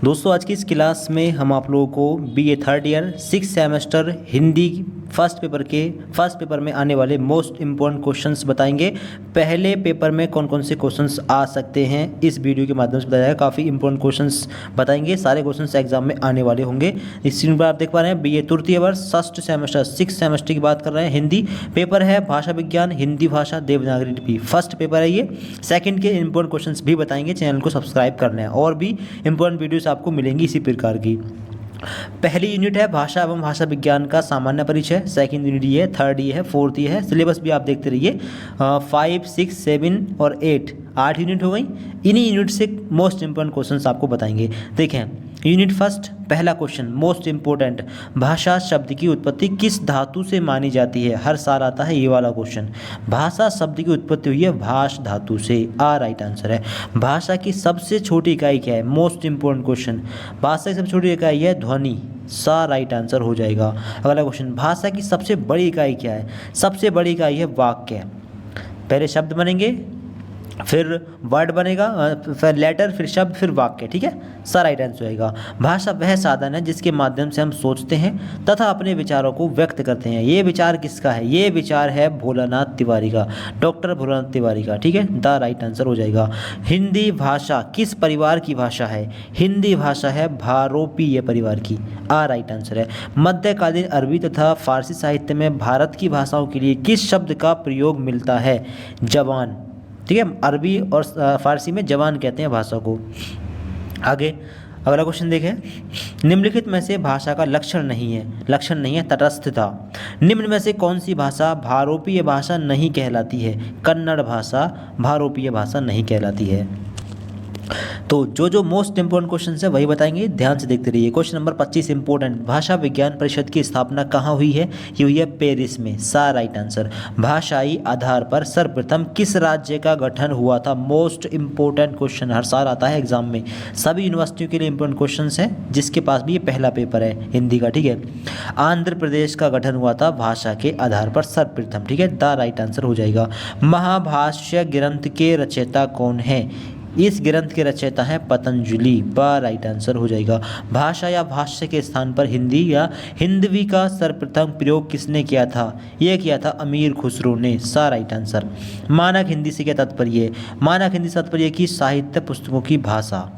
दोस्तों आज की इस क्लास में हम आप लोगों को BA third year 6 semester Hindi first paper में आने वाले मोस्ट इम्पोर्टेंट क्वेश्चंस बताएंगे। पहले पेपर में कौन कौन से क्वेश्चंस आ सकते हैं इस वीडियो के माध्यम से बताया जाएगा। काफ़ी इंपॉर्टेंट क्वेश्चंस बताएंगे, सारे क्वेश्चंस एग्जाम में आने वाले होंगे। इस स्क्रीन पर आप देख पा रहे हैं बीए तृतीय वर्ष फर्स्ट सेमेस्टर 6 सेमेस्टर की बात कर रहे हैं। हिंदी पेपर है, भाषा विज्ञान, हिंदी भाषा, देवनागरी लिपि फर्स्ट पेपर है ये। सेकंड के इंपॉर्टेंट क्वेश्चंस भी बताएंगे, चैनल को सब्सक्राइब करना है और भी इंपॉर्टेंट वीडियोस आपको मिलेंगी इसी प्रकार की। पहली यूनिट है भाषा एवं भाषा विज्ञान का सामान्य परिचय, सेकंड यूनिट ये है, थर्ड ये है, फोर्थ ये है। सिलेबस भी आप देखते रहिए। 5, 6, 7 और 8 यूनिट हो गई। इन्हीं यूनिट से मोस्ट इंपॉर्टेंट क्वेश्चंस आपको बताएंगे। देखें यूनिट फर्स्ट, पहला क्वेश्चन मोस्ट इंपॉर्टेंट, भाषा शब्द की उत्पत्ति किस धातु से मानी जाती है? हर साल आता है ये वाला क्वेश्चन। भाषा शब्द की उत्पत्ति हुई है भाष धातु से, राइट आंसर है। भाषा की सबसे छोटी इकाई क्या है? Most important question. भाषा की सबसे छोटी इकाई है ध्वनि, राइट आंसर हो जाएगा। अगला क्वेश्चन, भाषा की सबसे बड़ी इकाई क्या है? सबसे बड़ी इकाई है वाक्य। पहले शब्द बनेंगे, फिर वर्ड बनेगा, फिर लेटर, फिर शब्द, फिर वाक्य, ठीक है, राइट आंसर होएगा। भाषा वह साधन है जिसके माध्यम से हम सोचते हैं तथा अपने विचारों को व्यक्त करते हैं। ये विचार किसका है? ये विचार है भोलानाथ तिवारी का, डॉक्टर भोलानाथ तिवारी का, ठीक है, राइट आंसर हो जाएगा। हिंदी भाषा किस परिवार की भाषा है? हिंदी भाषा है भारोपीय परिवार की, राइट आंसर है। मध्यकालीन अरबी तथा फारसी साहित्य में भारत की भाषाओं के लिए किस शब्द का प्रयोग मिलता है? जवान, ठीक है, अरबी और फारसी में जवान कहते हैं भाषा को। आगे अगला क्वेश्चन देखें, निम्नलिखित में से भाषा का लक्षण नहीं है तटस्थता। निम्न में से कौन सी भाषा भारोपीय भाषा नहीं कहलाती है? कन्नड़ भाषा भारोपीय भाषा नहीं कहलाती है। तो जो मोस्ट इंपोर्टेंट क्वेश्चन है वही बताएंगे, ध्यान से देखते रहिए। क्वेश्चन नंबर 25 इंपोर्टेंट, भाषा विज्ञान परिषद की स्थापना कहाँ हुई है? ये हुई है पेरिस में, राइट आंसर। भाषाई आधार पर सर्वप्रथम किस राज्य का गठन हुआ था? मोस्ट इंपोर्टेंट क्वेश्चन, हर साल आता है एग्जाम में, सभी यूनिवर्सिटियों के लिए इंपोर्टेंट क्वेश्चन है, जिसके पास भी ये पहला पेपर है हिंदी का, ठीक है। आंध्र प्रदेश का गठन हुआ था भाषा के आधार पर सर्वप्रथम, ठीक है, राइट आंसर हो जाएगा। महाभाष्य ग्रंथ के रचयिता कौन है? इस ग्रंथ के रचयिता हैं पतंजलि, राइट आंसर हो जाएगा। भाषा या भाष्य के स्थान पर हिंदी या हिंदवी का सर्वप्रथम प्रयोग किसने किया था? यह किया था अमीर खुसरो ने, राइट आंसर। मानक हिंदी से क्या तात्पर्य? मानक हिंदी से तात्पर्य की साहित्य पुस्तकों की भाषा।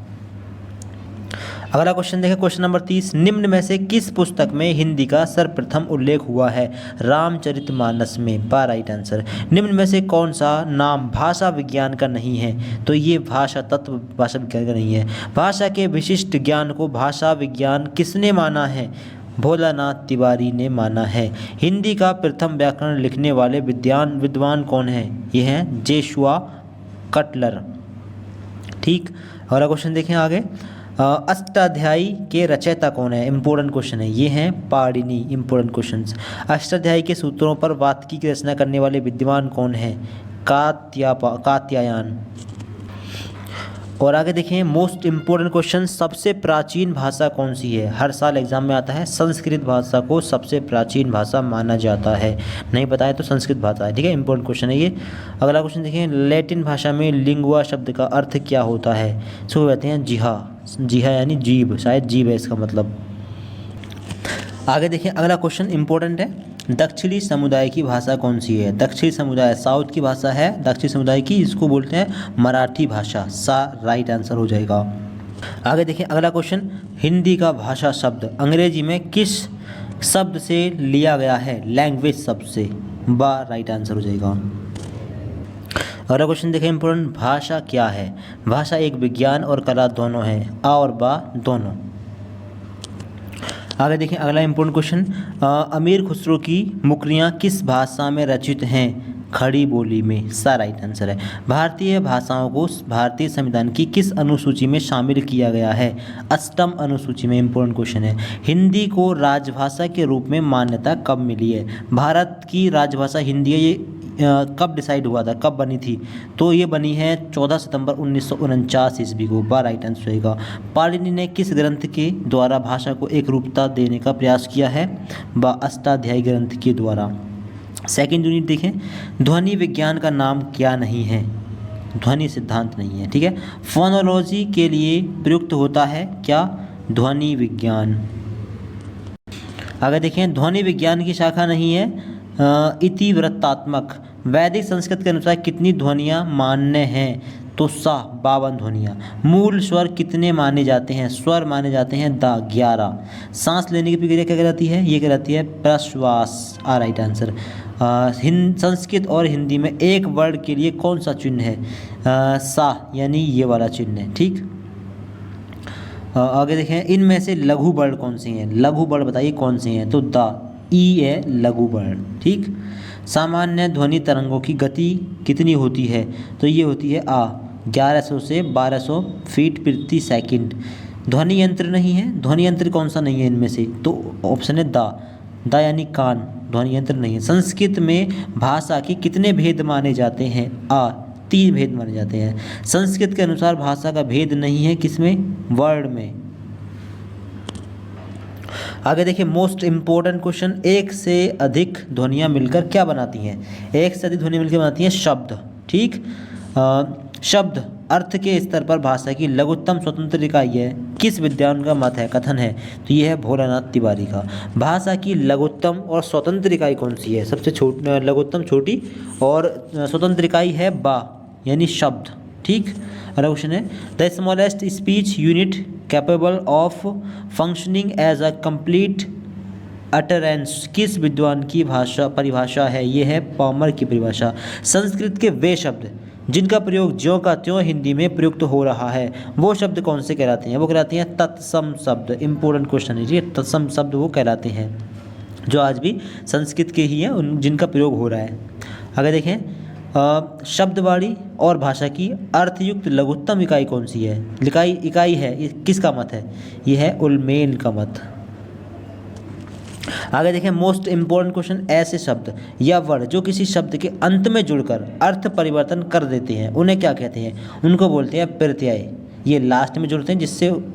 अगला क्वेश्चन देखें, क्वेश्चन नंबर 30, निम्न में से किस पुस्तक में हिंदी का सर्वप्रथम उल्लेख हुआ है? रामचरितमानस में, राइट आंसर। निम्न में से कौन सा नाम भाषा विज्ञान का नहीं है? तो ये भाषा तत्व भाषा विज्ञान का नहीं है। भाषा के विशिष्ट ज्ञान को भाषा विज्ञान किसने माना है? भोलानाथ तिवारी ने माना है। हिंदी का प्रथम व्याकरण लिखने वाले विद्वान कौन है? ये हैं जोशुआ कटलर, ठीक। अगला क्वेश्चन देखें आगे, अष्टाध्यायी के रचयिता कौन है? इंपॉर्टेंट क्वेश्चन है, ये हैं पाणिनि, इंपॉर्टेंट क्वेश्चंस। अष्टाध्यायी के सूत्रों पर वाक्य की रचना करने वाले विद्वान कौन है? कात्यायन। और आगे देखें मोस्ट इंपॉर्टेंट क्वेश्चन, सबसे प्राचीन भाषा कौन सी है? हर साल एग्जाम में आता है, संस्कृत भाषा को सबसे प्राचीन भाषा माना जाता है। नहीं बताया तो संस्कृत भाषा है, ठीक है, इंपॉर्टेंट क्वेश्चन है ये। अगला क्वेश्चन देखें, लैटिन भाषा में लिंगुआ शब्द का अर्थ क्या होता है? सो कहते हैं जिहा यानी जीभ, शायद जीभ है इसका मतलब। आगे देखें अगला क्वेश्चन इंपॉर्टेंट है, दक्षिणी समुदाय की भाषा कौन सी है? दक्षिणी समुदाय साउथ की भाषा है, दक्षिणी समुदाय की, इसको बोलते हैं मराठी भाषा, राइट आंसर हो जाएगा। आगे देखें अगला क्वेश्चन, हिंदी का भाषा शब्द अंग्रेजी में किस शब्द से लिया गया है? लैंग्वेज शब्द से, राइट आंसर हो जाएगा। अगला क्वेश्चन देखें इंपॉर्टेंट, भाषा क्या है? भाषा एक विज्ञान और कला दोनों है, और दोनों। आगे देखें अगला इंपॉर्टेंट क्वेश्चन, अमीर खुसरो की मुकरियाँ किस भाषा में रचित हैं? खड़ी बोली में, राइट आंसर है। भारतीय भाषाओं को भारतीय संविधान की किस अनुसूची में शामिल किया गया है? अष्टम अनुसूची में, इंपॉर्टेंट क्वेश्चन है। हिंदी को राजभाषा के रूप में मान्यता कब मिली है? भारत की राजभाषा हिंदी है, ये कब डिसाइड हुआ था, कब बनी थी? तो ये बनी है 14 सितंबर 1949 ईस्वी को, राइट आंसर होगा। पाणिनि ने किस ग्रंथ के द्वारा भाषा को एक रूपता देने का प्रयास किया है? अष्टाध्यायी ग्रंथ के द्वारा। सेकंड यूनिट देखें, ध्वनि विज्ञान का नाम क्या नहीं है? ध्वनि सिद्धांत नहीं है, ठीक है। फोनोलॉजी के लिए प्रयुक्त होता है क्या? ध्वनि विज्ञान। अगर देखें ध्वनि विज्ञान की शाखा नहीं है इतिवृत्तात्मक। वैदिक संस्कृत के अनुसार कितनी ध्वनियाँ मान्य हैं? तो 52 ध्वनियाँ। मूल स्वर कितने माने जाते हैं? स्वर माने जाते हैं 11। सांस लेने की प्रक्रिया क्या कहलाती है? ये कहलाती है प्रश्वास। Right answer. संस्कृत और हिंदी में एक वर्ड के लिए कौन सा चिन्ह है? सा यानी ये वाला चिन्ह है, ठीक। आगे देखें इनमें से लघु वर्ण कौन से हैं? लघु वर्ण बताइए कौन से हैं? तो ई है लघु वर्ण, ठीक। सामान्य ध्वनि तरंगों की गति कितनी होती है? तो ये होती है 1100 से 1200 फीट प्रति सेकंड। ध्वनि यंत्र नहीं है। ध्वनि यंत्र कौन सा नहीं है इनमें से? तो ऑप्शन है दा यानी कान। ध्वनि यंत्र नहीं है। संस्कृत में भाषा के कितने भेद माने जाते हैं? 3 भेद माने जाते हैं। संस्कृत के अनुसार भाषा का भेद नहीं है किसमें? वर्ण में। आगे देखिए मोस्ट इम्पोर्टेंट क्वेश्चन, एक से अधिक ध्वनियाँ मिलकर क्या बनाती हैं? एक से अधिक ध्वनियाँ मिलकर बनाती हैं शब्द, ठीक। शब्द अर्थ के स्तर पर भाषा की लघुत्तम स्वतंत्र इकाई है। किस विद्वान का मत है, कथन है? तो ये है भोलानाथ तिवारी का। भाषा की लघुत्तम और स्वतंत्र इकाई कौन सी है? सबसे लघुत्तम छोटी और स्वतंत्र इकाई है यानी शब्द, ठीक। अगला क्वेश्चन है the smallest speech unit capable of functioning as a complete utterance किस विद्वान की परिभाषा है? ये है पामर की परिभाषा। संस्कृत के वे शब्द जिनका प्रयोग ज्यों का त्यों हिंदी में प्रयुक्त हो रहा है वो शब्द कौन से कहलाते हैं? वो कहलाते हैं तत्सम शब्द। इंपॉर्टेंट क्वेश्चन है जी, तत्सम शब्द वो कहलाते हैं जो आज भी संस्कृत के ही हैं जिनका प्रयोग हो रहा है। अगर देखें शब्दवाड़ी और भाषा की अर्थयुक्त लघुत्तम इकाई कौन सी है? इकाई है, ये किसका मत है? ये है उलमेन का मत। आगे देखें मोस्ट इम्पोर्टेंट क्वेश्चन, ऐसे शब्द या वर्ड जो किसी शब्द के अंत में जुड़कर अर्थ परिवर्तन कर देते हैं उन्हें क्या कहते हैं? उनको बोलते हैं प्रत्यय। ये लास्ट में जुड़ते हैं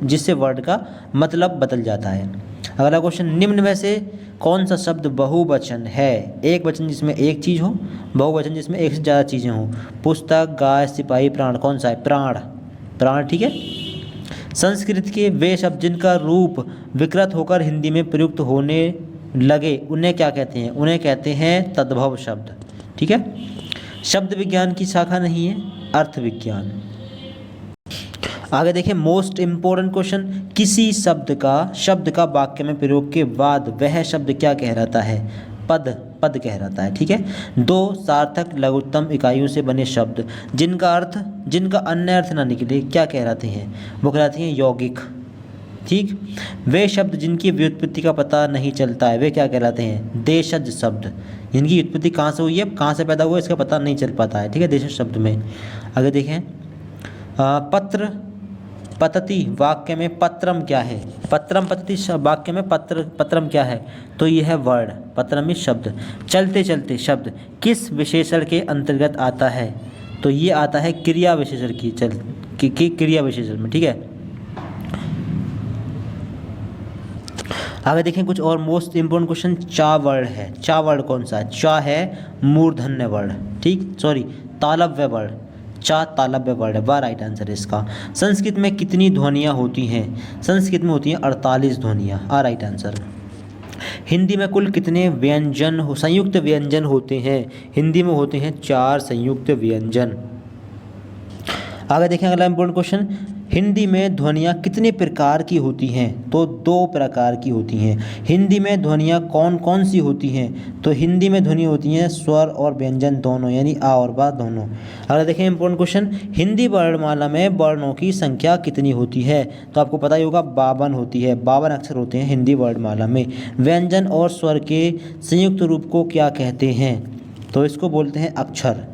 जिससे वर्ड का मतलब बदल जाता है। अगला क्वेश्चन, निम्न में से कौन सा शब्द बहुवचन है? एक वचन जिसमें एक चीज़ हो, बहुवचन जिसमें एक से ज़्यादा चीज़ें हों। पुस्तक, गाय, सिपाही, प्राण। कौन सा है? प्राण, ठीक है। संस्कृत के वे शब्द जिनका रूप विकृत होकर हिंदी में प्रयुक्त होने लगे उन्हें क्या कहते हैं? उन्हें कहते हैं तद्भव शब्द, ठीक है। शब्द विज्ञान की शाखा नहीं है, अर्थ विज्ञान। आगे देखें मोस्ट इम्पोर्टेंट क्वेश्चन, किसी शब्द का वाक्य में प्रयोग के बाद वह शब्द क्या कहलाता है? पद कहलाता है, ठीक है। 2 सार्थक लघुत्तम इकाइयों से बने शब्द जिनका अन्य अर्थ ना निकले क्या कहलाते हैं? वो कहलाते हैं यौगिक, ठीक। वे शब्द जिनकी व्युत्पत्ति का पता नहीं चलता है वे क्या कहलाते हैं? देशज शब्द। जिनकी व्युत्पत्ति कहाँ से हुई है, कहाँ से पैदा हुआ, इसका पता नहीं चल पाता है, ठीक है, देशज शब्द में। आगे देखें पत्र पतति वाक्य में पत्रम क्या है? पत्रम पतति वाक्य में पत्रम क्या है? तो ये है वर्ड, पत्रम इस शब्द। चलते चलते शब्द किस विशेषण के अंतर्गत आता है? तो ये आता है क्रिया विशेषण की क्रिया विशेषण में, ठीक है। आगे देखें कुछ और मोस्ट इम्पोर्टेंट क्वेश्चन, चा वर्ड है। चा वर्ड कौन सा है? चा है मूर्धन्य वर्ड, ठीक, तालव्य वर्ड। चा तालव्य वर्ड है, वह राइट आंसर है इसका। संस्कृत में कितनी ध्वनियाँ होती हैं? संस्कृत में होती हैं 48 ध्वनियाँ, राइट आंसर। हिंदी में कुल कितने संयुक्त व्यंजन होते हैं? हिंदी में होते हैं 4 संयुक्त व्यंजन। आगे देखें अगला इम्पोर्टेंट क्वेश्चन, हिंदी में ध्वनियाँ कितने प्रकार की होती हैं? तो 2 प्रकार की होती हैं। हिंदी में ध्वनियाँ कौन कौन सी होती हैं? तो हिंदी में ध्वनि होती हैं स्वर और व्यंजन दोनों, यानी आ और बा दोनों। अगर देखें इंपॉर्टेंट क्वेश्चन, हिंदी वर्णमाला में वर्णों की संख्या कितनी होती है? तो आपको पता ही होगा 52 होती है, 52 अक्षर होते हैं हिंदी वर्णमाला में। व्यंजन और स्वर के संयुक्त रूप को क्या कहते हैं? तो इसको बोलते हैं अक्षर।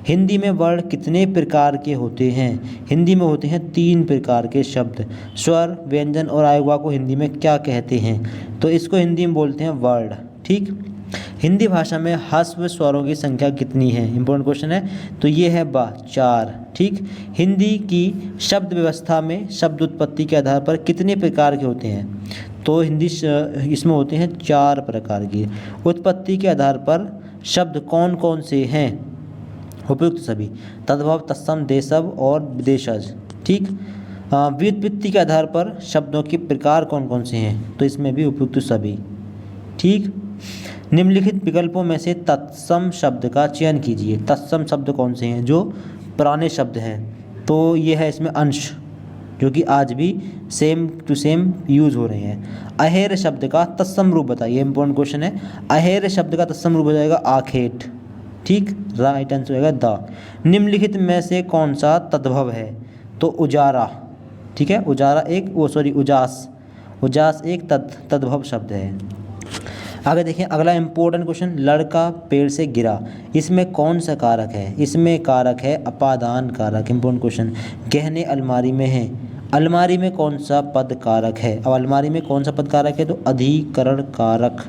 हिंदी में वर्ण कितने प्रकार के होते हैं? हिंदी में होते हैं 3 प्रकार के शब्द। स्वर, व्यंजन और आयुर्वाक को हिंदी में क्या कहते हैं? तो इसको हिंदी में बोलते हैं वर्ण, ठीक। हिंदी भाषा में ह्रस्व स्वरों की संख्या कितनी है? इंपॉर्टेंट क्वेश्चन है, तो ये है 4, ठीक। हिंदी की शब्द व्यवस्था में शब्द उत्पत्ति के आधार पर कितने प्रकार के होते हैं? तो हिंदी इसमें होते हैं 4 प्रकार की। उत्पत्ति के आधार पर शब्द कौन कौन से हैं? उपयुक्त सभी, तद्भव, तत्सम, देशव और विदेशज। ठीक। व्युत्पत्ति के आधार पर शब्दों के प्रकार कौन कौन से हैं, तो इसमें भी उपयुक्त सभी। ठीक। निम्नलिखित विकल्पों में से तत्सम शब्द का चयन कीजिए। तत्सम शब्द कौन से हैं, जो पुराने शब्द हैं, तो ये है इसमें अंश, जो कि आज भी सेम टू सेम यूज़ हो रहे हैं। अहेर शब्द का तत्सम रूप बताइए, इंपॉर्टेंट क्वेश्चन है। अहेर शब्द का तत्सम रूप हो जाएगा आखेट। ठीक, राइट आंसर होगा द। निम्नलिखित में से कौन सा तद्भव है, तो उजारा। ठीक है, उजारा एक उजास, उजास एक तद्भव शब्द है। आगे देखिए अगला इंपॉर्टेंट क्वेश्चन, लड़का पेड़ से गिरा, इसमें कौन सा कारक है, इसमें कारक है अपादान कारक। इंपॉर्टेंट क्वेश्चन, गहने अलमारी में हैं, अलमारी में कौन सा पद कारक है, अब अलमारी में कौन सा पद कारक है, तो अधिकरण कारक।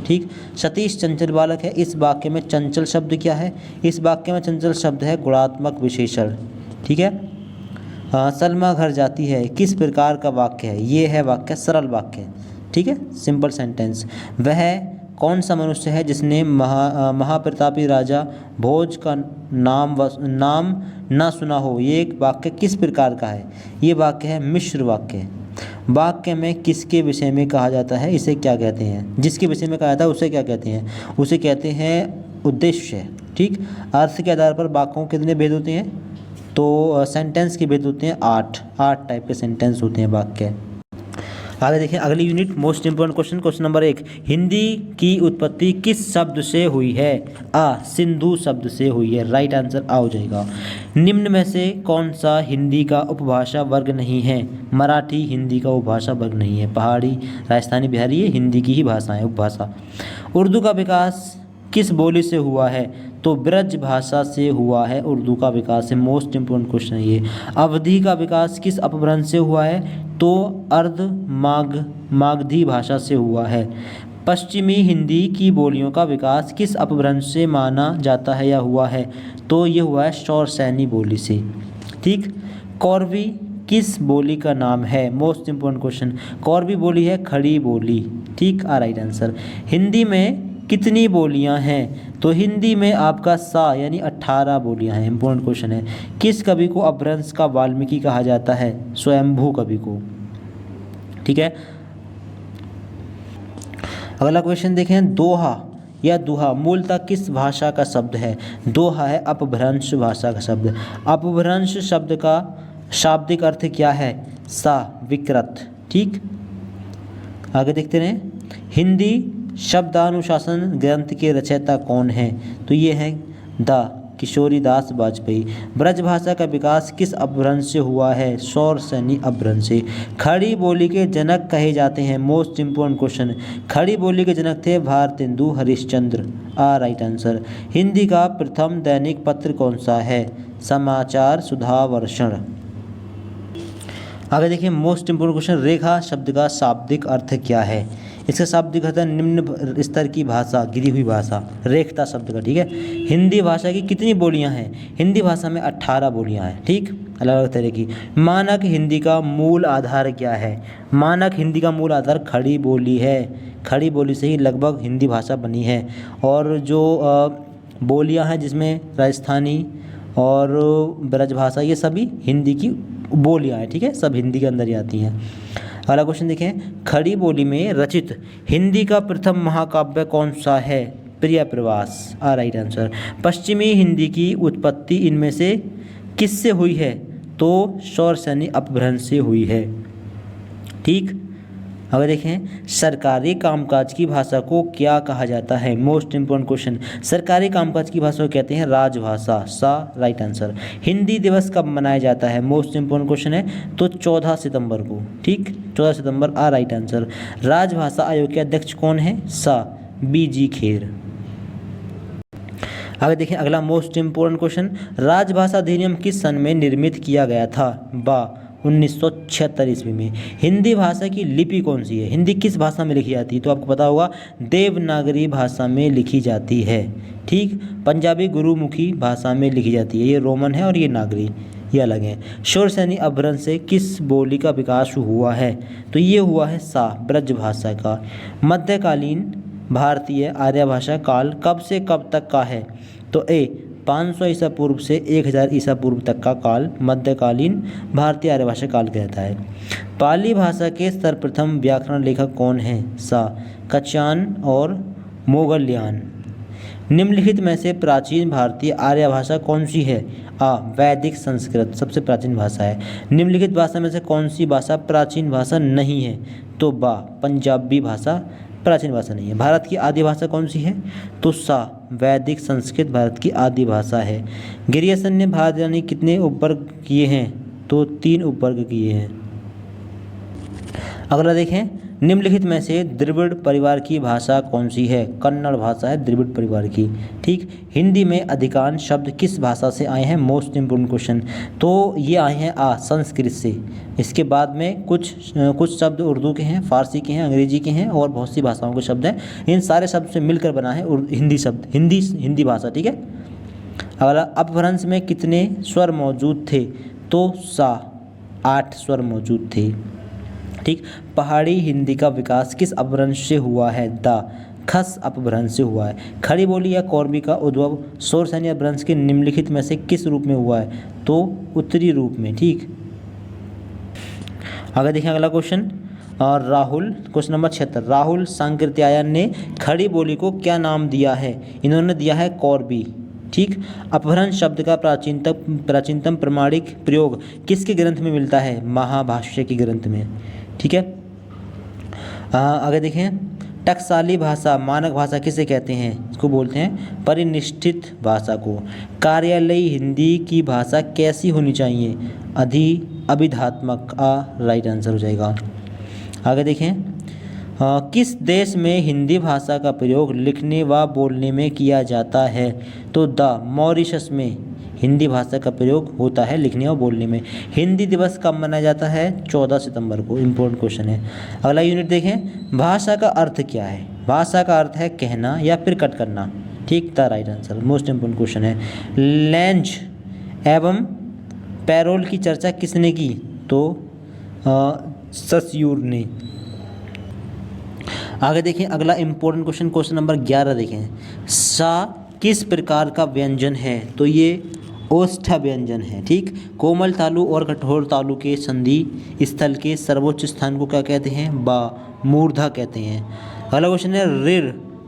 ठीक। सतीश चंचल बालक है, इस वाक्य में चंचल शब्द क्या है, इस वाक्य में चंचल शब्द है गुणात्मक विशेषण। ठीक है। सलमा घर जाती है, किस प्रकार का वाक्य है, ये है वाक्य न वाक्य। ठीक है, सिंपल सेंटेंस। वह कौन सा मनुष्य है जिसने महाप्रतापी राजा भोज का नाम ना सुना हो, ये एक वाक्य किस प्रकार का है, ये वाक्य है मिश्र वाक्य। वाक्य में किसके विषय में कहा जाता है, इसे क्या कहते हैं, जिसके विषय में कहा जाता है उसे क्या कहते हैं, उसे कहते हैं उद्देश्य। ठीक। अर्थ के आधार पर वाक्यों के कितने भेद होते हैं, तो सेंटेंस के भेद होते हैं 8 टाइप के सेंटेंस होते हैं वाक्य। आगे देखिए अगली unit, most important question, question number 1, Hindi की उत्पत्ति किस शब्द से हुई है, सिंधु शब्द से हुई है। राइट आंसर आ हो जाएगा। निम्न में से कौन सा हिंदी का उपभाषा वर्ग नहीं है, मराठी हिंदी का उपभाषा वर्ग नहीं है, पहाड़ी, राजस्थानी, बिहारी ये हिंदी की ही भाषा है, उपभाषा। उर्दू का विकास किस बोली से हुआ है, तो ब्रज भाषा से हुआ है उर्दू का विकास है। मोस्ट इंपोर्टेंट क्वेश्चन है ये। अवधी का विकास किस अपभ्रंश से हुआ है, तो अर्ध मागधी भाषा से हुआ है। पश्चिमी हिंदी की बोलियों का विकास किस अपभ्रंश से माना जाता है या हुआ है, तो ये हुआ है शौरसैनी बोली से। ठीक। कौरवी किस बोली का नाम है, मोस्ट इंपोर्टेंट क्वेश्चन, कौरवी बोली है खड़ी बोली। ठीक, राइट आंसर। हिंदी में कितनी बोलियां हैं, तो हिंदी में आपका सा यानी 18 बोलियां हैं। इंपॉर्टेंट क्वेश्चन है। किस कवि को अपभ्रंश का वाल्मीकि कहा जाता है, स्वयंभू कवि को। ठीक है। अगला क्वेश्चन देखें, दोहा या दुहा मूलतः किस भाषा का शब्द है, दोहा है अपभ्रंश भाषा का शब्द। अपभ्रंश शब्द का शाब्दिक अर्थ क्या है, सा विकृत। ठीक। आगे देखते रहें। हिंदी शब्दानुशासन ग्रंथ के रचयिता कौन हैं, तो ये हैं द किशोरीदास वाजपेयी। ब्रजभाषा का विकास किस अपभ्रंश से हुआ है, शौरसैनी अपभ्रंश से। खड़ी बोली के जनक कहे जाते हैं, मोस्ट इंपोर्टेंट क्वेश्चन, खड़ी बोली के जनक थे भारतेंदु हरिश्चंद्र। Right answer. हिंदी का प्रथम दैनिक पत्र कौन सा है, समाचार सुधावर्षण। आगे देखिए मोस्ट इंपोर्टेंट क्वेश्चन, रेखा शब्द का शाब्दिक अर्थ क्या है, इसका शाब्दिक अर्थ है निम्न स्तर की भाषा, गिरी हुई भाषा, रेखता शब्द का। ठीक है। हिंदी भाषा की कितनी बोलियां हैं, हिंदी भाषा में 18 बोलियां हैं। ठीक, अलग अलग तरह की। मानक हिंदी का मूल आधार क्या है, मानक हिंदी का मूल आधार खड़ी बोली है, खड़ी बोली से ही लगभग हिंदी भाषा बनी है। और जो बोलियां हैं जिसमें राजस्थानी और ब्रजभाषा ये सभी हिंदी की बोलियां हैं। ठीक है, सब हिंदी के अंदर ही आती हैं। अगला क्वेश्चन देखें, खड़ी बोली में रचित हिंदी का प्रथम महाकाव्य कौन सा है, प्रिय प्रवास। Right answer. पश्चिमी हिंदी की उत्पत्ति इनमें से किससे हुई है, तो शौरसैनी अपभ्रंश से हुई है। ठीक। अगर देखें, सरकारी कामकाज की भाषा को क्या कहा जाता है, मोस्ट इंपोर्टेंट क्वेश्चन, सरकारी कामकाज की भाषा को कहते हैं राजभाषा, सा राइट आंसर। हिंदी दिवस कब मनाया जाता है, मोस्ट इंपोर्टेंट क्वेश्चन है, तो 14 सितंबर को। ठीक, 14 सितंबर राइट आंसर। राजभाषा आयोग के अध्यक्ष कौन है, सा BG खेर। आगे देखें अगला मोस्ट इंपोर्टेंट क्वेश्चन, राजभाषा अधिनियम किस सन में निर्मित किया गया था, 1976 ईस्वी में। हिंदी भाषा की लिपि कौन सी है, हिंदी किस भाषा में लिखी जाती है, तो आपको पता होगा देवनागरी भाषा में लिखी जाती है। ठीक। पंजाबी गुरुमुखी भाषा में लिखी जाती है, ये रोमन है और ये नागरी, ये अलग है। शौरसैनी अपभ्रंश से किस बोली का विकास हुआ है, तो ये हुआ है सा ब्रज भाषा का। मध्यकालीन भारतीय आर्य भाषा काल कब से कब तक का है, तो 500 ईसा पूर्व से 1000 ईसा पूर्व तक का काल मध्यकालीन भारतीय आर्य भाषा काल कहलाता है। पाली भाषा के सर्वप्रथम व्याकरण लेखक कौन हैं? सा कचान और मोगलयान। निम्नलिखित में से प्राचीन भारतीय आर्य भाषा कौन सी है? आ वैदिक संस्कृत सबसे प्राचीन भाषा है। निम्नलिखित भाषा में से कौन सी भाषा प्राचीन भाषा नहीं है? तो बा पंजाबी भाषा प्राचीन भाषा नहीं है। भारत की आदि भाषा कौन सी है? तो सा वैदिक संस्कृत भारत की आदि भाषा है। गिरियसन ने भारत यानी कितने उपवर्ग किए हैं? तो 3 उपवर्ग किए हैं। अगला देखें, निम्नलिखित में से द्रविड़ परिवार की भाषा कौन सी है? कन्नड़ भाषा है द्रविड़ परिवार की। ठीक। हिंदी में अधिकांश शब्द किस भाषा से आए हैं? Most important question. तो ये आए हैं संस्कृत से। इसके बाद में कुछ शब्द उर्दू के हैं, फारसी के हैं, अंग्रेजी के हैं और बहुत सी भाषाओं के शब्द हैं। इन सारे शब्द से मिलकर बना है हिंदी शब्द, हिंदी भाषा। ठीक है। अगला, अपभ्रंश में कितने स्वर मौजूद थे? तो 8 स्वर मौजूद थे। ठीक। पहाड़ी हिंदी का विकास किस अपभ्रंश से हुआ है? खस अपभ्रंश से हुआ है। खड़ी बोली या कौरवी का उद्भव शौरसेनी अपभ्रंश के निम्नलिखित में से किस रूप में हुआ है? तो उत्तरी रूप में। ठीक। आगे देखें अगला question. Rahul, question number 76, Rahul Sankrityayan ने खड़ी बोली को क्या नाम दिया है? इन्होंने दिया है कौरवी। ठीक। अपभ्रंश शब्द का प्राचीनतम प्रमाणिक प्रयोग किसके ग्रंथ में मिलता है? महाभाष्य के ग्रंथ में। ठीक है। आगे देखें, टकसाली भाषा मानक भाषा किसे कहते हैं? इसको बोलते हैं परिनिष्ठित भाषा को। कार्यालयी हिंदी की भाषा कैसी होनी चाहिए? अभिधात्मक। राइट आंसर हो जाएगा। आगे देखें, किस देश में हिंदी भाषा का प्रयोग लिखने व बोलने में किया जाता है? तो मॉरिशस में हिंदी भाषा का प्रयोग होता है लिखने और बोलने में। हिंदी दिवस कब मनाया जाता है? 14 सितंबर को। इम्पोर्टेंट क्वेश्चन है। अगला यूनिट देखें, भाषा का अर्थ क्या है? भाषा का अर्थ है कहना या फिर कट करना। ठीक था, right answer. Most important question है। लैंज एवं पैरोल की चर्चा किसने की? तो सस्यूर ने। आगे देखें अगला इम्पोर्टेंट क्वेश्चन, क्वेश्चन नंबर 11 देखें। सा किस प्रकार का व्यंजन है? तो ये ओष्ठ व्यंजन है। ठीक। कोमल तालु और कठोर तालु के संधि स्थल के सर्वोच्च स्थान को क्या कहते हैं? मूर्धा कहते हैं। अगला क्वेश्चन है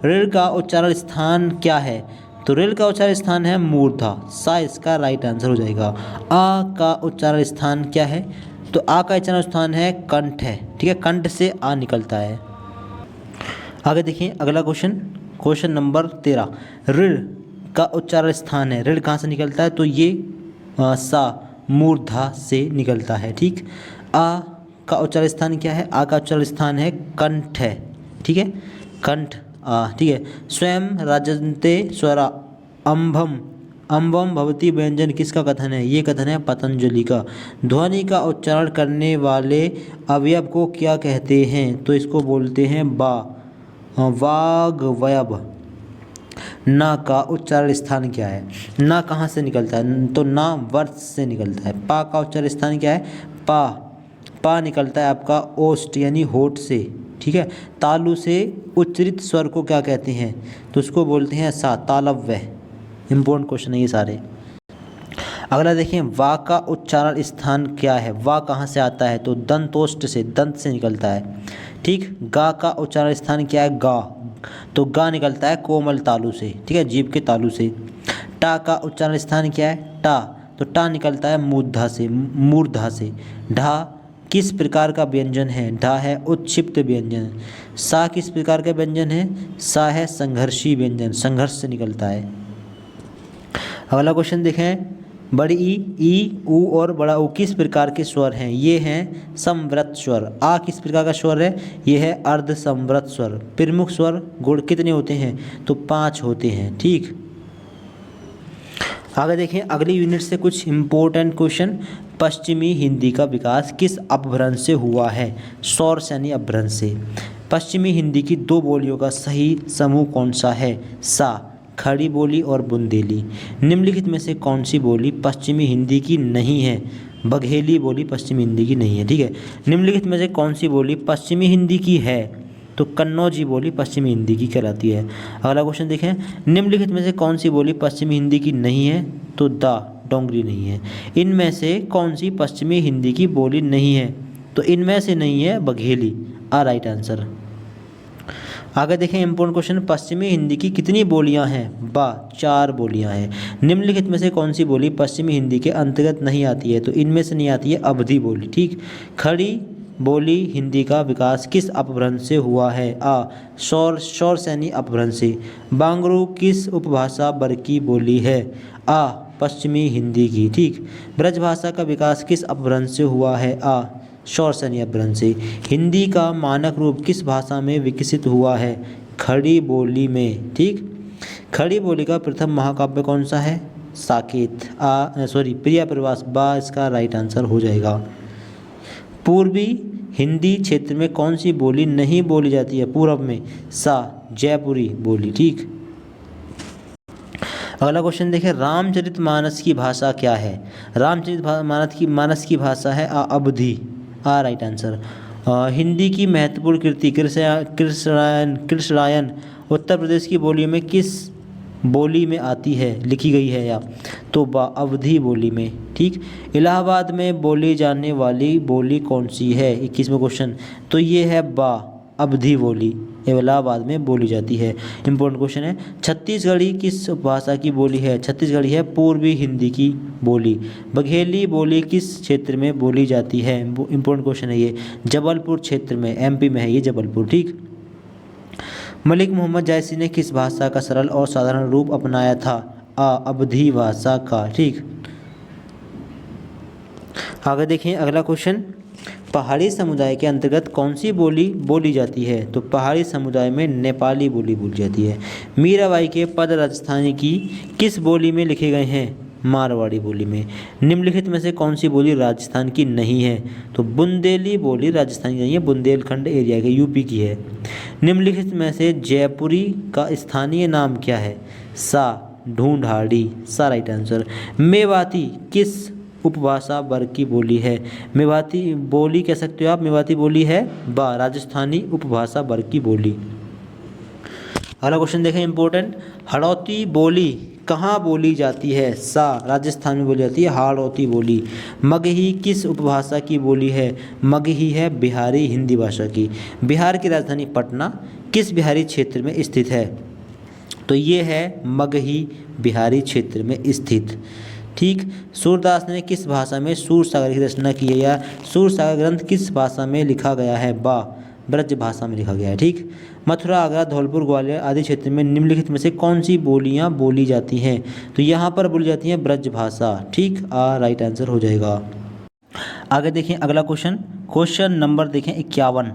ऋण का उच्चारण स्थान क्या है? तो ऋण का उच्चारण स्थान है मूर्धा। सा इसका राइट आंसर हो जाएगा। आ का उच्चारण स्थान क्या है? तो आ का उच्चारण स्थान है कंठ है। ठीक है, कंठ से आ निकलता है। आगे देखिए अगला क्वेश्चन, क्वेश्चन नंबर 13, ऋण का उच्चारण स्थान है। ऋण कहाँ से निकलता है? तो ये सा मूर्धा से निकलता है। ठीक। आ का उच्चारण स्थान क्या है? आ का उच्चारण स्थान है कंठ है। ठीक है, कंठ आ। ठीक है। स्वयं राजन्ते स्वरा अम्बम भवती व्यंजन किसका कथन है? ये कथन है पतंजलि का। ध्वनि का उच्चारण करने वाले अवयव को क्या कहते हैं? तो इसको बोलते हैं वाग्वयव। ना का उच्चारण स्थान क्या है? ना कहाँ से निकलता है? तो ना वर्ष से निकलता है। पा का उच्चारण स्थान क्या है? पा निकलता है आपका ओष्ठ यानी होठ से। ठीक है। तालु से उच्चरित स्वर को क्या कहते हैं? तो उसको बोलते हैं सा, तालव्य। इम्पोर्टेंट क्वेश्चन है ये सारे। अगला देखें, वा का उच्चारण स्थान क्या है? वा कहाँ से आता है? तो दंतोष्ठ से, दंत से निकलता है। ठीक। गा का उच्चारण स्थान क्या है? गा, तो गा निकलता है कोमल तालु से। ठीक है, जीभ के तालु से। टा का उच्चारण स्थान क्या है? टा, तो टा निकलता है मूर्धा से। ढा किस प्रकार का व्यंजन है? ढा है उत्क्षिप्त व्यंजन। सा किस प्रकार का व्यंजन है? सा है संघर्षी व्यंजन, संघर्ष से निकलता है। अगला क्वेश्चन देखें, बड़ी ई, ऊ और बड़ा ऊ किस प्रकार के स्वर हैं? ये हैं समव्रत स्वर। आ किस प्रकार का स्वर है? ये है अर्ध समव्रत स्वर। प्रमुख स्वर गुण कितने होते हैं? तो 5 होते हैं। ठीक। आगे देखें अगली यूनिट से कुछ इम्पोर्टेंट क्वेश्चन। पश्चिमी हिंदी का विकास किस अपभ्रंश से हुआ है? शौरसेनी अपभ्रंश से। पश्चिमी हिंदी की 2 बोलियों का सही समूह कौन सा है? सा खड़ी बोली और बुंदेली। निम्नलिखित में से कौन सी बोली पश्चिमी हिंदी की नहीं है? बघेली बोली पश्चिमी हिंदी की नहीं है। ठीक है। निम्नलिखित में से कौन सी बोली पश्चिमी हिंदी की है? तो कन्नौजी बोली पश्चिमी हिंदी की कहलाती है। अगला क्वेश्चन देखें, निम्नलिखित में से कौन सी बोली पश्चिमी हिंदी की नहीं है? तो डोंगरी नहीं है। इनमें से कौन सी पश्चिमी हिंदी की बोली नहीं है? तो इनमें से नहीं है बघेली, राइट आंसर। आगे देखें इंपॉर्टेंट क्वेश्चन, पश्चिमी हिंदी की कितनी बोलियां हैं? 4 बोलियां हैं। निम्नलिखित में से कौन सी बोली पश्चिमी हिंदी के अंतर्गत नहीं आती है? तो इनमें से नहीं आती है अवधी बोली, ठीक। खड़ी बोली हिंदी का विकास किस अपभ्रंश से हुआ है? शौर सैनी अपभ्रंश से। बांगरू किस उपभाषा वर्ग की बोली है? पश्चिमी हिंदी की, ठीक। ब्रजभाषा का विकास किस अपभ्रंश से हुआ है? शौर सैनी अपभ्रंश से। हिंदी का मानक रूप किस भाषा में विकसित हुआ है? खड़ी बोली में, ठीक। खड़ी बोली का प्रथम महाकाव्य कौन सा है? साकेत, प्रिया प्रवास, इसका राइट आंसर हो जाएगा। पूर्वी हिंदी क्षेत्र में कौन सी बोली नहीं बोली जाती है? पूर्व में, जयपुरी बोली, ठीक। अगला क्वेश्चन देखें, रामचरितमानस की भाषा क्या है? रामचरितमानस की भाषा है अवधी, राइट आंसर। हिंदी की महत्वपूर्ण कृति कृष्णायन उत्तर प्रदेश की बोलियों में किस बोली में आती है, लिखी गई है? तो अवधी बोली में, ठीक। इलाहाबाद में बोली जाने वाली बोली कौन सी है? 21वां क्वेश्चन, तो ये है अवधी बोली, इलाहाबाद में बोली जाती है। इंपॉर्टेंट क्वेश्चन है, छत्तीसगढ़ी किस भाषा की बोली है? छत्तीसगढ़ी है पूर्वी हिंदी की बोली। बघेली बोली किस क्षेत्र में बोली जाती है? इंपॉर्टेंट क्वेश्चन है ये, जबलपुर क्षेत्र में, MP में है ये जबलपुर, ठीक। मलिक मोहम्मद जायसी ने किस भाषा का सरल और साधारण रूप अपनाया था? अवधी भाषा का, ठीक। आगे देखिए अगला क्वेश्चन, पहाड़ी समुदाय के अंतर्गत कौन सी बोली बोली जाती है? तो पहाड़ी समुदाय में नेपाली बोली बोली जाती है। मीराबाई के पद राजस्थानी की किस बोली में लिखे गए हैं? मारवाड़ी बोली में। निम्नलिखित में से कौन सी बोली राजस्थान की नहीं है? तो बुंदेली बोली राजस्थान की नहीं है, बुंदेलखंड एरिया के UP की है। निम्नलिखित में से जयपुरी का स्थानीय नाम क्या है? Dhundhari, right answer. मेवाती किस उपभाषा वर्ग की बोली है? मेवाती बोली कह सकते हो आप, मेवाती बोली है राजस्थानी उपभाषा वर्ग की बोली। अगला क्वेश्चन देखें इंपॉर्टेंट, हड़ौती बोली कहाँ बोली जाती है? राजस्थान में बोली जाती है हाड़ौती बोली। मगही किस उपभाषा की बोली है? मगही है बिहारी हिंदी भाषा की। बिहार की राजधानी पटना किस बिहारी क्षेत्र में स्थित है? तो ये है मगही बिहारी क्षेत्र में स्थित, ठीक। सूरदास ने किस भाषा में सूरसागर की रचना की है? या सूरसागर ग्रंथ किस भाषा में लिखा गया है? ब्रज भाषा में लिखा गया है, ठीक। मथुरा, आगरा, धौलपुर, ग्वालियर आदि क्षेत्र में निम्नलिखित में से कौन सी बोलियां बोली जाती हैं? तो यहाँ पर बोली जाती है ब्रज भाषा, ठीक। राइट आंसर हो जाएगा। आगे देखें अगला क्वेश्चन नंबर देखें 51,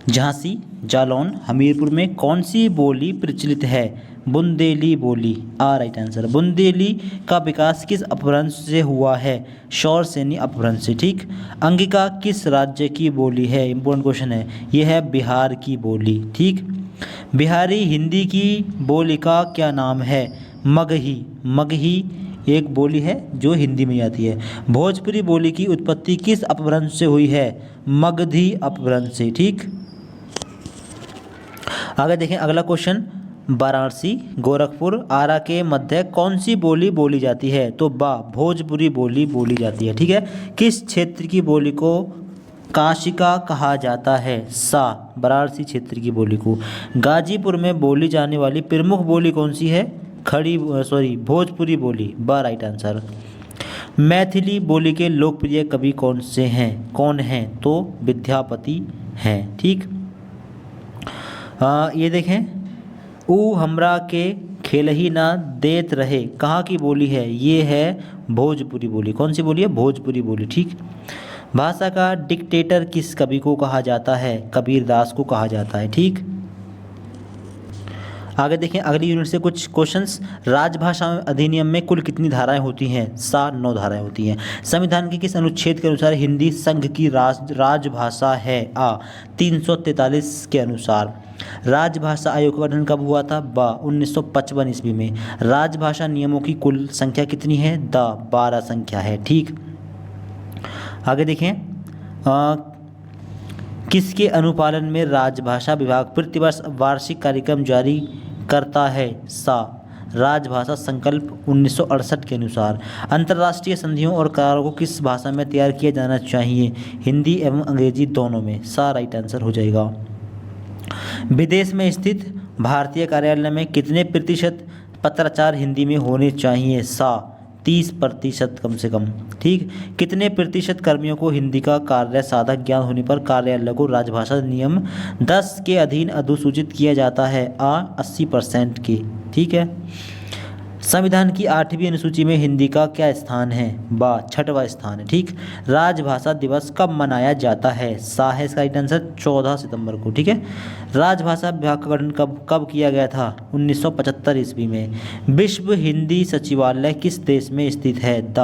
झांसी, जालौन, हमीरपुर में कौन सी बोली प्रचलित है? बुंदेली बोली, राइट आंसर। बुंदेली का विकास किस अपभ्रंश से हुआ है? शौर सैनी अपभ्रंश से, ठीक। अंगिका किस राज्य की बोली है? इंपॉर्टेंट क्वेश्चन है, यह है बिहार की बोली, ठीक। बिहारी हिंदी की बोली का क्या नाम है? मगही। मगही एक बोली है जो हिंदी में आती है। भोजपुरी बोली की उत्पत्ति किस अपभ्रंश से हुई है? मगधी अपभ्रंश से, ठीक। आगे देखें अगला क्वेश्चन, वाराणसी, गोरखपुर, आरा के मध्य कौन सी बोली बोली जाती है? तो भोजपुरी बोली बोली जाती है, ठीक है। किस क्षेत्र की बोली को काशिका कहा जाता है? वाराणसी क्षेत्र की बोली को। गाजीपुर में बोली जाने वाली प्रमुख बोली कौन सी है? भोजपुरी बोली, राइट आंसर। मैथिली बोली के लोकप्रिय कवि कौन हैं? तो विद्यापति हैं, ठीक। ये देखें, ऊ हमरा के खेलही ना देत रहे कहाँ की बोली है? ये है भोजपुरी बोली। कौन सी बोली है? भोजपुरी बोली, ठीक। भाषा का डिक्टेटर किस कवि को कहा जाता है? कबीरदास को कहा जाता है, ठीक। आगे देखें अगली यूनिट से कुछ क्वेश्चंस। राजभाषा अधिनियम में कुल कितनी धाराएं होती हैं? 9 धाराएं होती हैं। संविधान के किस अनुच्छेद के अनुसार हिंदी संघ की राजभाषा है? 343 के अनुसार। राजभाषा आयोग का गठन कब हुआ था? 1955 ईस्वी में। राजभाषा नियमों की कुल संख्या कितनी है? 12 संख्या है, ठीक। आगे देखें, किसके अनुपालन में राजभाषा विभाग प्रतिवर्ष वार्षिक कार्यक्रम जारी करता है? सा राजभाषा संकल्प 1968 के अनुसार। अंतर्राष्ट्रीय संधियों और करारों को किस भाषा में तैयार किया जाना चाहिए? हिंदी एवं अंग्रेजी दोनों में। सा राइट आंसर हो जाएगा। विदेश में स्थित भारतीय कार्यालय में कितने प्रतिशत पत्राचार हिंदी में होने चाहिए? सा 30% कम से कम। ठीक। कितने प्रतिशत कर्मियों को हिंदी का कार्य साधक ज्ञान होने पर कार्यालय को राजभाषा नियम 10 के अधीन अधिसूचित किया जाता है? 80% के। ठीक है। संविधान की 8वीं अनुसूची में हिंदी का क्या स्थान है? 6वां स्थान है। ठीक। राजभाषा दिवस कब मनाया जाता है? सा है इसका राइट आंसर 14 सितंबर को। ठीक है। राजभाषा विभाग का गठन कब किया गया था? 1975 ईस्वी में। विश्व हिंदी सचिवालय किस देश में स्थित है?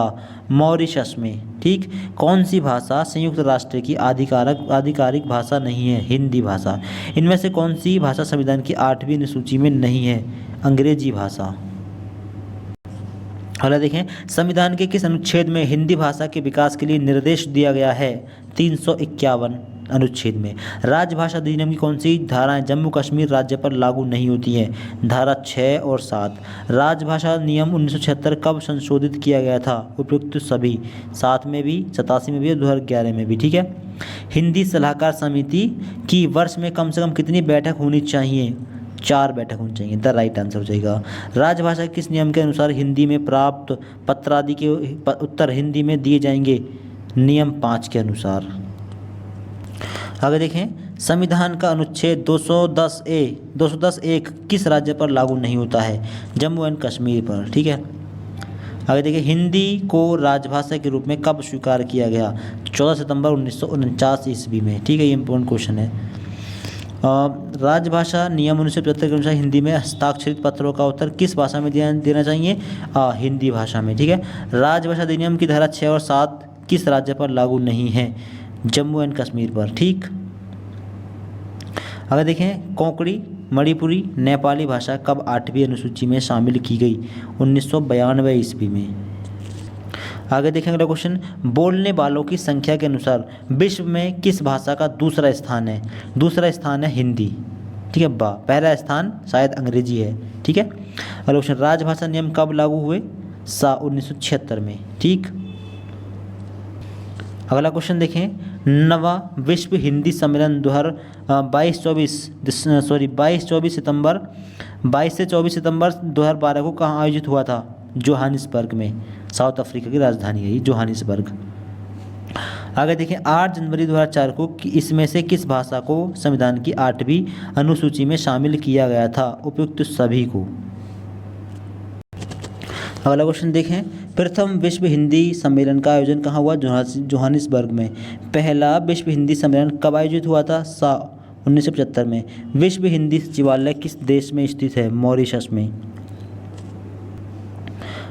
मॉरिशस में। ठीक। कौन सी भाषा संयुक्त राष्ट्र की आधिकारिक भाषा नहीं है? हिंदी भाषा। इनमें से कौन सी भाषा संविधान की 8वीं अनुसूची में नहीं है? अंग्रेजी भाषा। अगला देखें, संविधान के किस अनुच्छेद में हिंदी भाषा के विकास के लिए निर्देश दिया गया है? 351 अनुच्छेद में। राजभाषा अधिनियम की कौन सी धाराएं जम्मू कश्मीर राज्य पर लागू नहीं होती हैं? धारा 6 और 7। राजभाषा नियम 1976 कब संशोधित किया गया था? उपयुक्त सभी, 7 में भी, 87 में भी और 2011 में भी। ठीक है। हिंदी सलाहकार समिति की वर्ष में कम से कम कितनी बैठक होनी चाहिए? 4 बैठक होनी चाहिए। द राइट आंसर हो जाएगा। राजभाषा किस नियम के अनुसार हिंदी में प्राप्त पत्र आदि के उत्तर हिंदी में दिए जाएंगे? नियम 5 के अनुसार। आगे देखें, संविधान का अनुच्छेद 210(1) किस राज्य पर लागू नहीं होता है? जम्मू एंड कश्मीर पर। ठीक है। आगे देखिए, हिंदी को राजभाषा के रूप में कब स्वीकार किया गया? 14 सितंबर 1949 ईस्वी में। ठीक है। ये इंपॉर्टेंट क्वेश्चन है। राजभाषा नियम 1975 के अनुसार हिंदी में हस्ताक्षरित पत्रों का उत्तर किस भाषा में देना चाहिए? हिंदी भाषा में। ठीक है। राजभाषा अधिनियम की धारा 6 और 7 किस राज्य पर लागू नहीं है? जम्मू एंड कश्मीर पर। ठीक। अगर देखें, कोंकणी, मणिपुरी, नेपाली भाषा कब 8वीं अनुसूची में शामिल की गई? 1992 ईस्वी में। आगे देखें अगला क्वेश्चन, बोलने वालों की संख्या के अनुसार विश्व में किस भाषा का दूसरा स्थान है? दूसरा स्थान है हिंदी। ठीक है। पहला स्थान शायद अंग्रेजी है। ठीक है। अगला क्वेश्चन, राजभाषा नियम कब लागू हुए? 1976 में। ठीक। अगला क्वेश्चन देखें, 9वां विश्व हिंदी सम्मेलन 22 से 24 सितंबर 2012 को कहाँ आयोजित हुआ था? जोहानिसबर्ग में। साउथ अफ्रीका की राजधानी है ये जोहानिसबर्ग। आगे देखें, 8 जनवरी 2004 को इसमें से किस भाषा को संविधान की 8वीं अनुसूची में शामिल किया गया था? उपयुक्त सभी को। अगला क्वेश्चन देखें, प्रथम विश्व हिंदी सम्मेलन का आयोजन कहाँ हुआ? जोहानिसबर्ग में। पहला विश्व हिंदी सम्मेलन कब आयोजित हुआ था? 1975 में। विश्व हिंदी सचिवालय किस देश में स्थित है? मॉरिशस में।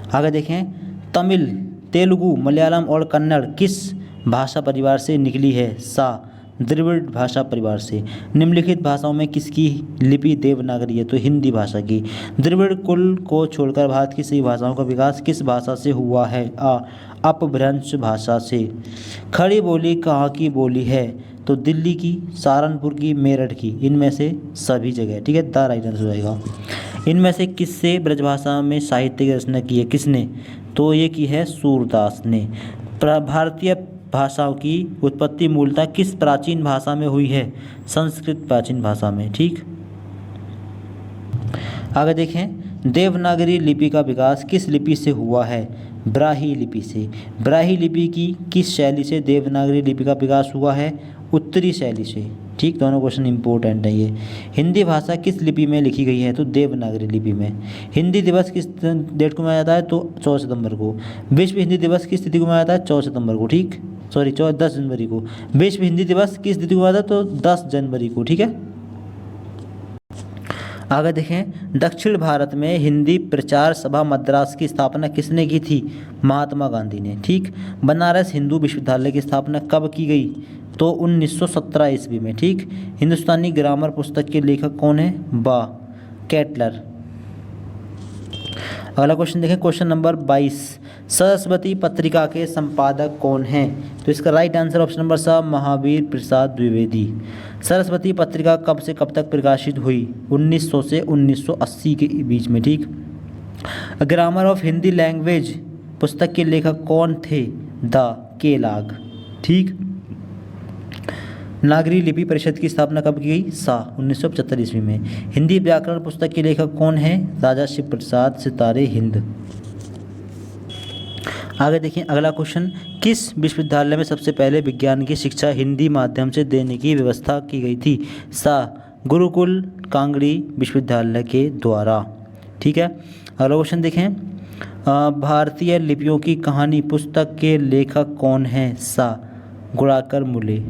आगे देखें, तमिल, तेलुगु, मलयालम और कन्नड़ किस भाषा परिवार से निकली है? द्रविड़ भाषा परिवार से। निम्नलिखित भाषाओं में किसकी लिपि देवनागरी है? तो हिंदी भाषा की। द्रविड़ कुल को छोड़कर भारत की सभी भाषाओं का विकास किस भाषा से हुआ है? अपभ्रंश भाषा से। खड़ी बोली कहाँ की बोली है? तो दिल्ली की, सहारनपुर की, मेरठ की। इनमें से सभी जगह। ठीक है। द राइट आंसर हो जाएगा। इनमें से किससे ब्रजभाषा में साहित्य की रचना की है? किसने? तो ये की है सूरदास ने। भारतीय भाषाओं की उत्पत्ति मूलतः किस प्राचीन भाषा में हुई है? संस्कृत प्राचीन भाषा में। ठीक। आगे देखें, देवनागरी लिपि का विकास किस लिपि से हुआ है? ब्राह्मी लिपि से। ब्राह्मी लिपि की किस शैली से देवनागरी लिपि का विकास हुआ है? उत्तरी शैली से। ठीक। दोनों क्वेश्चन इंपॉर्टेंट है ये। हिंदी भाषा किस लिपि में लिखी गई है? तो देवनागरी लिपि में। हिंदी दिवस किस डेट को मनाया जाता है? तो 14 सितंबर को। विश्व हिंदी दिवस किस तिथि को मनाया जाता है? 14 सितंबर को। ठीक। 10 जनवरी को। विश्व हिंदी दिवस किस तिथि को मनाया जाता है? तो 10 जनवरी को। ठीक है। आगे देखें, दक्षिण भारत में हिंदी प्रचार सभा मद्रास की स्थापना किसने की थी? महात्मा गांधी ने। ठीक। बनारस हिंदू विश्वविद्यालय की स्थापना कब की गई? तो 1917 ईस्वी में। ठीक। हिंदुस्तानी ग्रामर पुस्तक के लेखक कौन है? केटलर। अगला क्वेश्चन देखें, क्वेश्चन नंबर 22, सरस्वती पत्रिका के संपादक कौन हैं? तो इसका राइट आंसर ऑप्शन नंबर सा महावीर प्रसाद द्विवेदी। सरस्वती पत्रिका कब से कब तक प्रकाशित हुई? 1900 से 1980 के बीच में। ठीक। ग्रामर ऑफ हिंदी लैंग्वेज पुस्तक के लेखक कौन थे? द केलाग। ठीक। नागरी लिपि परिषद की स्थापना कब की गई? सा 1975 ईस्वी में। हिंदी व्याकरण पुस्तक के लेखक कौन है? राजा शिव प्रसाद सितारे हिंद। आगे देखिए अगला क्वेश्चन, किस विश्वविद्यालय में सबसे पहले विज्ञान की शिक्षा हिंदी माध्यम से देने की व्यवस्था की गई थी? सा गुरुकुल कांगड़ी विश्वविद्यालय के द्वारा। ठीक है। अगला क्वेश्चन देखें, भारतीय लिपियों की कहानी पुस्तक के लेखक कौन हैं? सा गुणाकर मुले।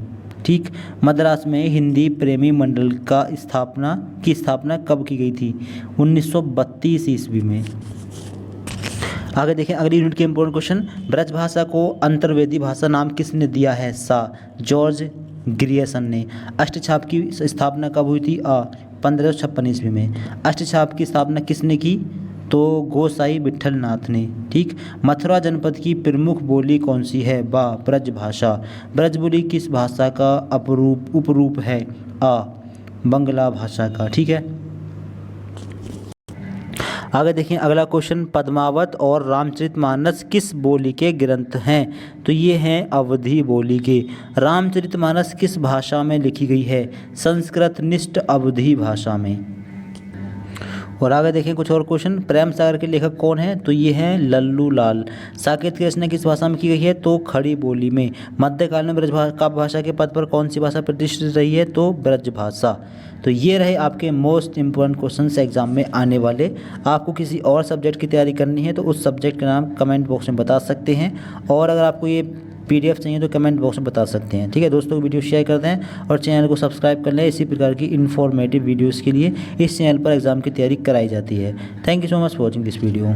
ठीक। मद्रास में हिंदी प्रेमी मंडल का स्थापना कब की गई थी? 1932 ईस्वी में। आगे देखें अगली यूनिट के इंपॉर्टेंट क्वेश्चन, ब्रज भाषा को अंतर्वेदी भाषा नाम किसने दिया है? सा जॉर्ज ग्रियर्सन ने। अष्टछाप की स्थापना कब हुई थी? 1556 ईस्वी में। अष्टछाप की स्थापना किसने की? तो गोसाई विठल नाथ ने। ठीक। मथुरा जनपद की प्रमुख बोली कौन सी है? बा ब्रज भाषा। ब्रज बोली किस भाषा का उपरूप है? बंगला भाषा का। ठीक है। आगे देखिए अगला क्वेश्चन, पद्मावत और रामचरितमानस किस बोली के ग्रंथ हैं? तो ये हैं अवधी बोली के। रामचरितमानस किस भाषा में लिखी गई है? संस्कृत निष्ठ अवधी भाषा में। और आगे देखें कुछ और क्वेश्चन, प्रेम सागर के लेखक कौन हैं? तो ये हैं लल्लू लाल। साकेत की रचना किस भाषा में की गई है? तो खड़ी बोली में। मध्यकाल में काव्य भाषा के पद पर कौन सी भाषा प्रतिष्ठित रही है? तो ब्रज भाषा। तो ये रहे आपके मोस्ट इंपॉर्टेंट क्वेश्चंस एग्जाम में आने वाले। आपको किसी और सब्जेक्ट की तैयारी करनी है तो उस सब्जेक्ट का नाम कमेंट बॉक्स में बता सकते हैं, और अगर आपको ये PDF चाहिए तो कमेंट बॉक्स में बता सकते हैं। ठीक है दोस्तों, वीडियो शेयर कर दें और चैनल को सब्सक्राइब कर लें इसी प्रकार की इन्फॉर्मेटिव वीडियोस के लिए। इस चैनल पर एग्जाम की तैयारी कराई जाती है। Thank you so much for watching this video.